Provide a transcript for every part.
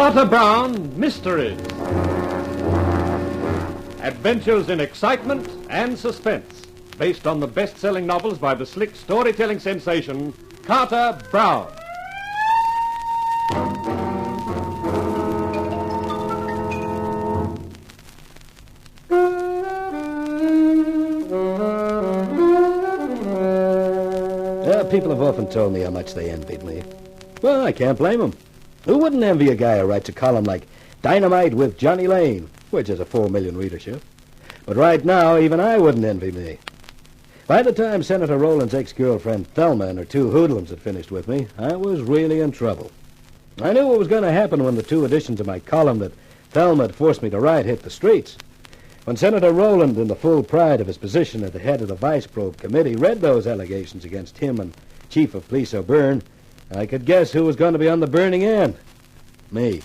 Carter Brown Mysteries. Adventures in excitement and suspense, based on the best-selling novels by the slick storytelling sensation, Carter Brown. People have often told me how much they envied me. Well, I can't blame them. Who wouldn't envy a guy who writes a column like Dynamite with Johnny Lane, which has a 4 million readership? But right now, even I wouldn't envy me. By the time Senator Rowland's ex-girlfriend Thelma and her 2 hoodlums had finished with me, I was really in trouble. I knew what was going to happen when the 2 editions of my column that Thelma had forced me to write hit the streets. When Senator Rowland, in the full pride of his position at the head of the Vice Probe Committee, read those allegations against him and Chief of Police O'Byrne, I could guess who was going to be on the burning end. Me.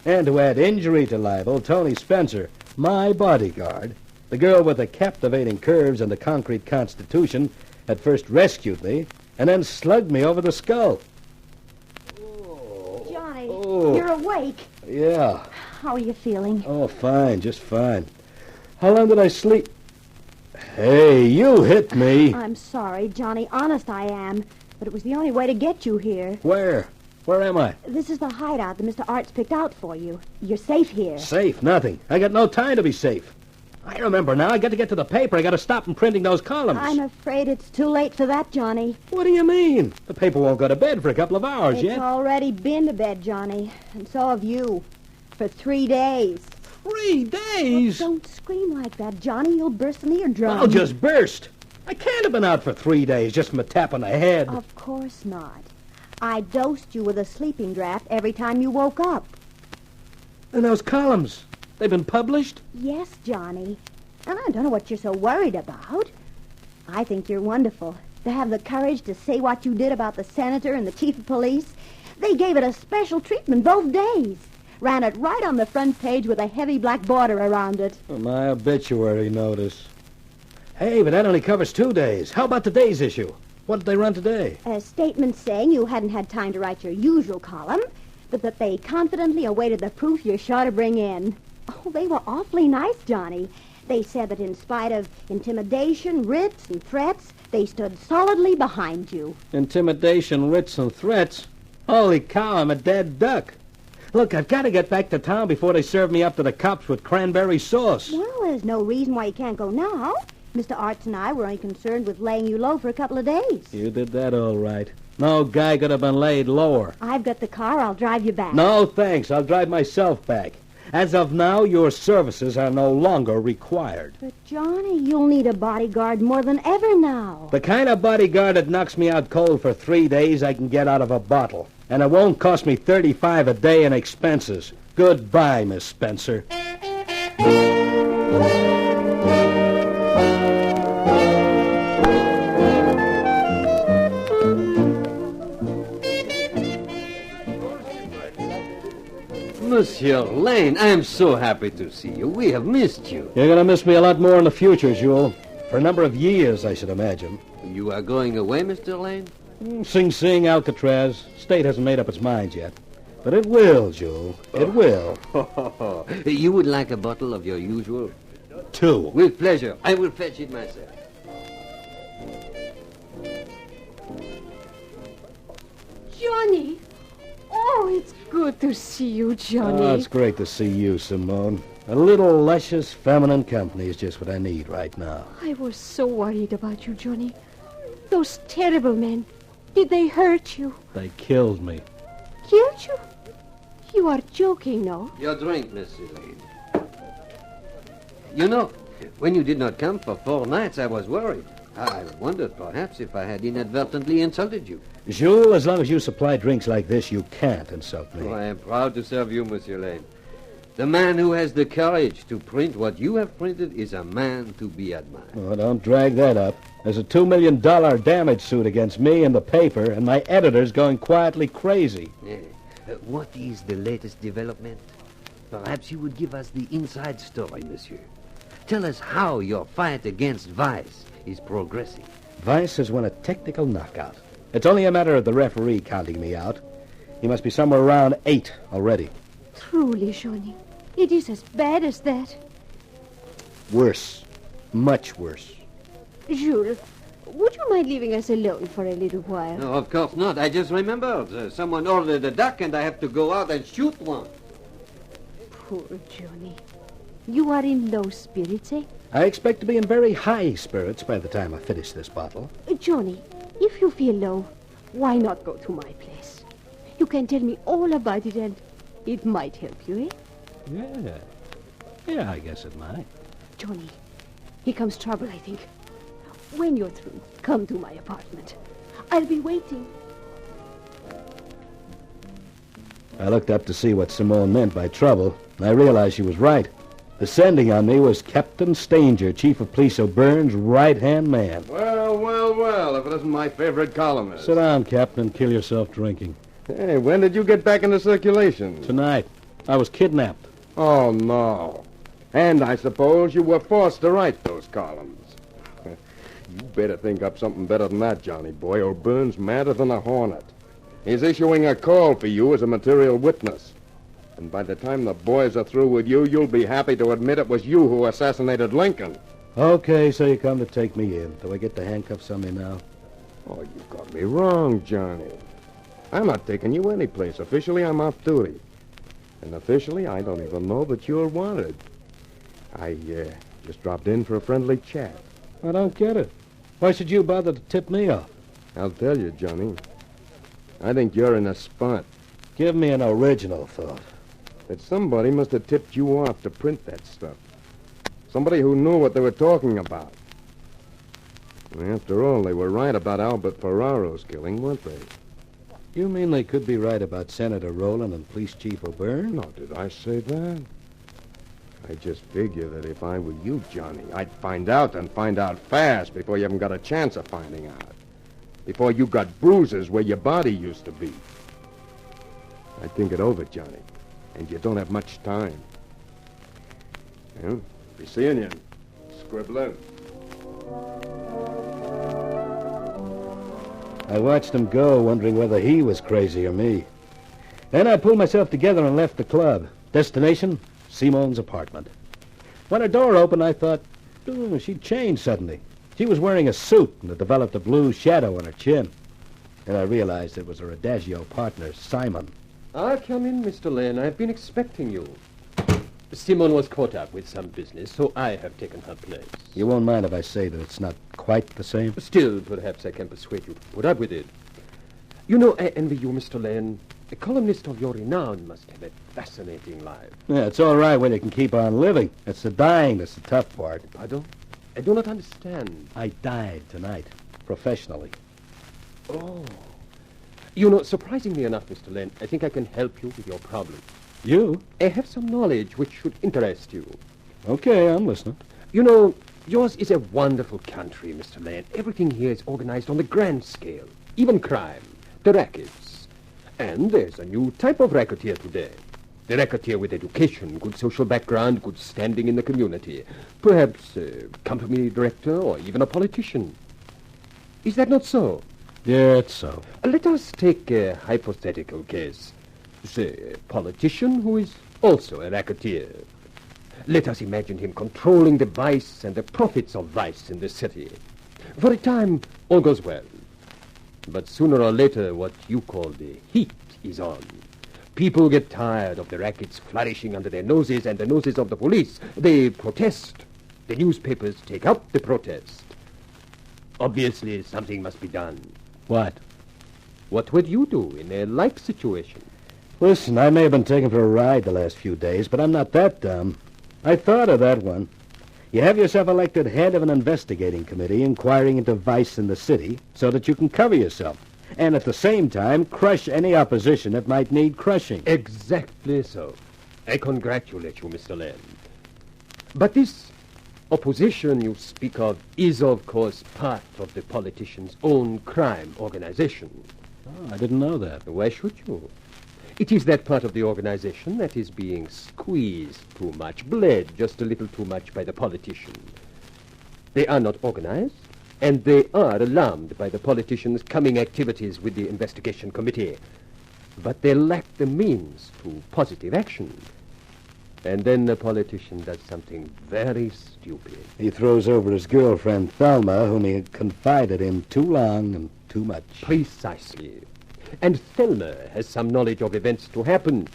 And to add injury to libel, Tony Spencer, my bodyguard, the girl with the captivating curves and the concrete constitution, had first rescued me and then slugged me over the skull. Johnny, you're awake. Yeah. How are you feeling? Oh, fine, just fine. How long did I sleep? Hey, you hit me. I'm sorry, Johnny. Honest, I am. But it was the only way to get you here. Where? Where am I? This is the hideout that Mr. Art's picked out for you. You're safe here. Safe? Nothing. I got no time to be safe. I remember now. I got to get to the paper. I got to stop them printing those columns. I'm afraid it's too late for that, Johnny. What do you mean? The paper won't go to bed for a couple of hours yet. It's already been to bed, Johnny. And so have you. For 3 days. 3 days? Oh, don't scream like that, Johnny. You'll burst an eardrum. I'll just burst. I can't have been out for 3 days just from a tap on the head. Of course not. I dosed you with a sleeping draft every time you woke up. And those columns, they've been published? Yes, Johnny. And I don't know what you're so worried about. I think you're wonderful. To have the courage to say what you did about the senator and the chief of police. They gave it a special treatment both days. Ran it right on the front page with a heavy black border around it. Oh, my obituary notice. Hey, but that only covers 2 days. How about today's issue? What did they run today? A statement saying you hadn't had time to write your usual column, but that they confidently awaited the proof you're sure to bring in. Oh, they were awfully nice, Johnny. They said that in spite of intimidation, writs, and threats, they stood solidly behind you. Intimidation, writs, and threats? Holy cow, I'm a dead duck. Look, I've got to get back to town before they serve me up to the cops with cranberry sauce. Well, there's no reason why you can't go now. Mr. Arts and I were only concerned with laying you low for a couple of days. You did that all right. No guy could have been laid lower. I've got the car. I'll drive you back. No, thanks. I'll drive myself back. As of now, your services are no longer required. But, Johnny, you'll need a bodyguard more than ever now. The kind of bodyguard that knocks me out cold for 3 days I can get out of a bottle. And it won't cost me $35 a day in expenses. Goodbye, Miss Spencer. Monsieur Lane, I am so happy to see you. We have missed you. You're going to miss me a lot more in the future, Jules. For a number of years, I should imagine. You are going away, Mr. Lane? Sing Sing, Alcatraz. State hasn't made up its mind yet. But it will, Jules. It will. You would like a bottle of your usual? 2. With pleasure. I will fetch it myself. Johnny! Oh, it's good to see you, Johnny. Oh, it's great to see you, Simone. A little luscious feminine company is just what I need right now. I was so worried about you, Johnny. Those terrible men. Did they hurt you? They killed me. Killed you? You are joking, no? Your drink, Mr. Lane. You know, when you did not come for 4 nights, I was worried. I wondered perhaps if I had inadvertently insulted you. Jules, as long as you supply drinks like this, you can't insult me. Oh, I am proud to serve you, Monsieur Lane. The man who has the courage to print what you have printed is a man to be admired. Oh, don't drag that up. There's a $2 million damage suit against me and the paper, and my editor's going quietly crazy. Yeah. What is the latest development? Perhaps you would give us the inside story, monsieur. Tell us how your fight against Vice is progressing. Vice has won a technical knockout. It's only a matter of the referee counting me out. He must be somewhere around 8 already. Truly, Johnny, it is as bad as that. Worse. Much worse. Jules, would you mind leaving us alone for a little while? No, of course not. I just remembered. Someone ordered a duck, and I have to go out and shoot one. Poor Johnny. You are in low spirits, eh? I expect to be in very high spirits by the time I finish this bottle. Johnny, if you feel low, why not go to my place? You can tell me all about it, and it might help you, eh? Yeah, I guess it might. Johnny, here comes trouble, I think. When you're through, come to my apartment. I'll be waiting. I looked up to see what Simone meant by trouble, and I realized she was right. Descending on me was Captain Stanger, Chief of Police O'Byrne's right-hand man. Well, if it isn't my favorite columnist. Sit down, Captain, and kill yourself drinking. Hey, when did you get back into circulation? Tonight, I was kidnapped. Oh, no. And I suppose you were forced to write those columns. You better think up something better than that, Johnny boy. O'Byrne's madder than a hornet. He's issuing a call for you as a material witness. And by the time the boys are through with you, you'll be happy to admit it was you who assassinated Lincoln. Okay, so you come to take me in. Do I get the handcuffs on me now? Oh, you got me wrong, Johnny. I'm not taking you anyplace. Officially, I'm off duty. And officially, I don't even know that you're wanted. I just dropped in for a friendly chat. I don't get it. Why should you bother to tip me off? I'll tell you, Johnny. I think you're in a spot. Give me an original thought. That somebody must have tipped you off to print that stuff. Somebody who knew what they were talking about. After all, they were right about Albert Ferraro's killing, weren't they? You mean they could be right about Senator Rowland and Police Chief O'Byrne? No, did I say that? I just figure that if I were you, Johnny, I'd find out and find out fast before you even got a chance of finding out. Before you got bruises where your body used to be. I'd think it over, Johnny. And you don't have much time. Well, be seeing you, Scribbler. I watched him go, wondering whether he was crazy or me. Then I pulled myself together and left the club. Destination, Simone's apartment. When her door opened, I thought, she'd changed suddenly. She was wearing a suit and had developed a blue shadow on her chin. And I realized it was her Adagio partner, Simon. Come in, Mr. Lane. I've been expecting you. Simone was caught up with some business, so I have taken her place. You won't mind if I say that it's not quite the same? Still, perhaps I can persuade you to put up with it. You know, I envy you, Mr. Lane. A columnist of your renown must have a fascinating life. Yeah, it's all right when you can keep on living. It's the dying that's the tough part. Pardon? I do not understand. I died tonight, professionally. Oh. You know, surprisingly enough, Mr. Lane, I think I can help you with your problem. You? I have some knowledge which should interest you. Okay, I'm listening. You know, yours is a wonderful country, Mr. Lane. Everything here is organized on the grand scale. Even crime, the rackets. And there's a new type of racketeer today. The racketeer with education, good social background, good standing in the community. Perhaps a company director or even a politician. Is that not so? Yeah, it's so. Let us take a hypothetical case. Say, a politician who is also a racketeer. Let us imagine him controlling the vice and the profits of vice in the city. For a time, all goes well. But sooner or later, what you call the heat is on. People get tired of the rackets flourishing under their noses and the noses of the police. They protest. The newspapers take up the protest. Obviously, something must be done. What? What would you do in a like situation? Listen, I may have been taken for a ride the last few days, but I'm not that dumb. I thought of that one. You have yourself elected head of an investigating committee inquiring into vice in the city so that you can cover yourself and at the same time crush any opposition that might need crushing. Exactly so. I congratulate you, Mr. Lane. But this opposition you speak of is, of course, part of the politician's own crime organization. Oh, I didn't know that. Why should you? It is that part of the organization that is being squeezed too much, bled just a little too much by the politician. They are not organized, and they are alarmed by the politician's coming activities with the investigation committee. but they lack the means to positive action. And then the politician does something very stupid. He throws over his girlfriend, Thelma, whom he had confided in too long and too much. Precisely. And Thelma has some knowledge of events to happen.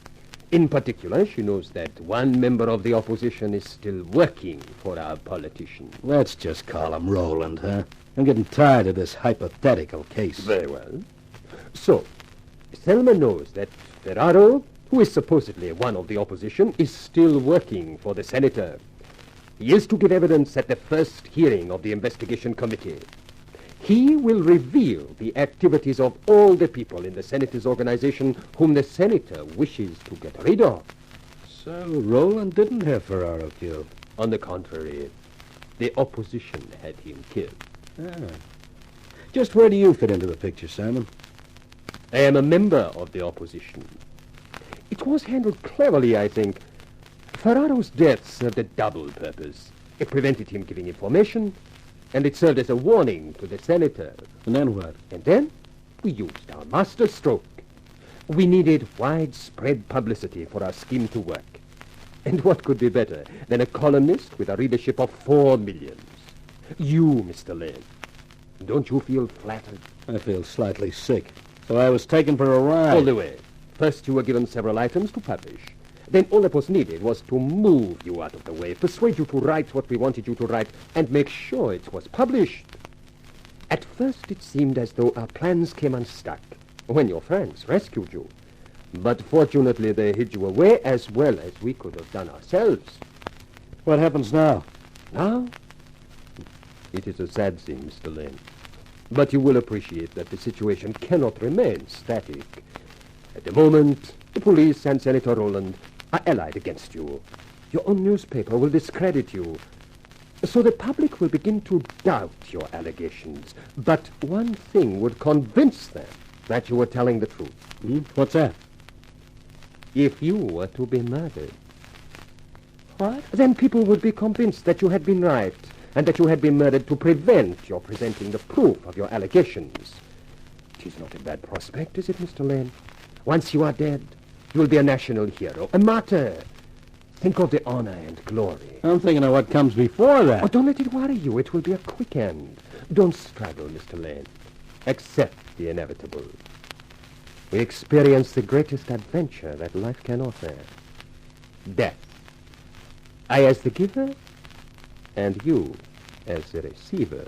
In particular, she knows that one member of the opposition is still working for our politician. Let's just call him Roland, huh? I'm getting tired of this hypothetical case. Very well. So, Thelma knows that Ferraro, who is supposedly one of the opposition, is still working for the senator. He is to give evidence at the first hearing of the investigation committee. He will reveal the activities of all the people in the senator's organization whom the senator wishes to get rid of. So Roland didn't have Ferraro killed. On the contrary, the opposition had him killed. Just where do you fit into the picture, Simon? I am a member of the opposition. It was handled cleverly, I think. Ferraro's death served a double purpose. It prevented him giving information, and it served as a warning to the senator. And then what? And then we used our master stroke. We needed widespread publicity for our scheme to work. And what could be better than a columnist with a readership of 4 millions? You, Mr. Lane. Don't you feel flattered? I feel slightly sick. So I was taken for a ride. All the way. First, you were given several items to publish. Then all that was needed was to move you out of the way, persuade you to write what we wanted you to write, and make sure it was published. At first, it seemed as though our plans came unstuck when your friends rescued you. But fortunately, they hid you away as well as we could have done ourselves. What happens now? Now, it is a sad scene, Mr. Lane. But you will appreciate that the situation cannot remain static. At the moment, the police and Senator Roland are allied against you. Your own newspaper will discredit you. So the public will begin to doubt your allegations. But one thing would convince them that you were telling the truth. What's that? If you were to be murdered, What? then people would be convinced that you had been right and that you had been murdered to prevent your presenting the proof of your allegations. It is not a bad prospect, is it, Mr. Lane? Once you are dead, you will be a national hero, a martyr. Think of the honor and glory. I'm thinking of what comes before that. Oh, don't let it worry you. It will be a quick end. Don't struggle, Mr. Lane. Accept the inevitable. We experience the greatest adventure that life can offer. Death. I as the giver, and you as the receiver.